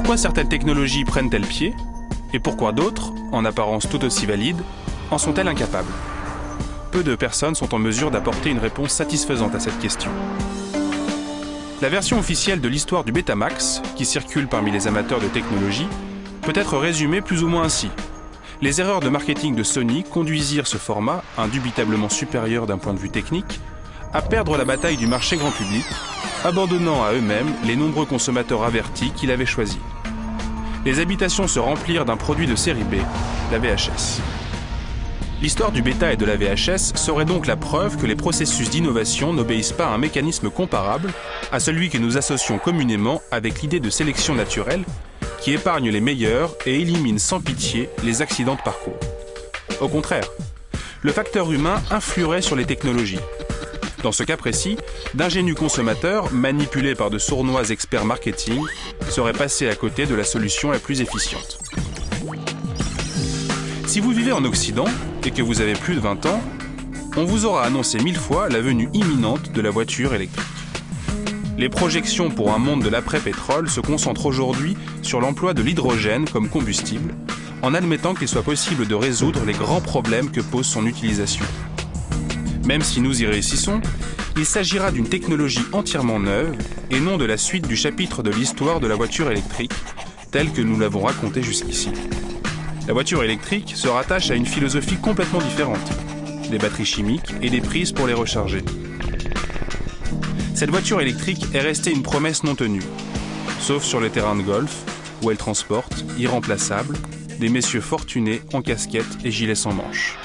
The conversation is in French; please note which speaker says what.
Speaker 1: Pourquoi certaines technologies prennent-elles pied? Et pourquoi d'autres, en apparence tout aussi valides, en sont-elles incapables? Peu de personnes sont en mesure d'apporter une réponse satisfaisante à cette question. La version officielle de l'histoire du Betamax, qui circule parmi les amateurs de technologie, peut être résumée plus ou moins ainsi. Les erreurs de marketing de Sony conduisirent ce format, indubitablement supérieur d'un point de vue technique, à perdre la bataille du marché grand public, abandonnant à eux-mêmes les nombreux consommateurs avertis qu'il avait choisis. Les habitations se remplirent d'un produit de série B, la VHS. L'histoire du bêta et de la VHS serait donc la preuve que les processus d'innovation n'obéissent pas à un mécanisme comparable à celui que nous associons communément avec l'idée de sélection naturelle qui épargne les meilleurs et élimine sans pitié les accidents de parcours. Au contraire, le facteur humain influerait sur les technologies. Dans ce cas précis, d'ingénus consommateurs, manipulés par de sournois experts marketing, seraient passés à côté de la solution la plus efficiente. Si vous vivez en Occident et que vous avez plus de 20 ans, on vous aura annoncé 1000 fois la venue imminente de la voiture électrique. Les projections pour un monde de l'après-pétrole se concentrent aujourd'hui sur l'emploi de l'hydrogène comme combustible, en admettant qu'il soit possible de résoudre les grands problèmes que pose son utilisation. Même si nous y réussissons, il s'agira d'une technologie entièrement neuve et non de la suite du chapitre de l'histoire de la voiture électrique, telle que nous l'avons racontée jusqu'ici. La voiture électrique se rattache à une philosophie complètement différente, des batteries chimiques et des prises pour les recharger. Cette voiture électrique est restée une promesse non tenue, sauf sur les terrains de golf, où elle transporte, irremplaçable, des messieurs fortunés en casquette et gilets sans manches.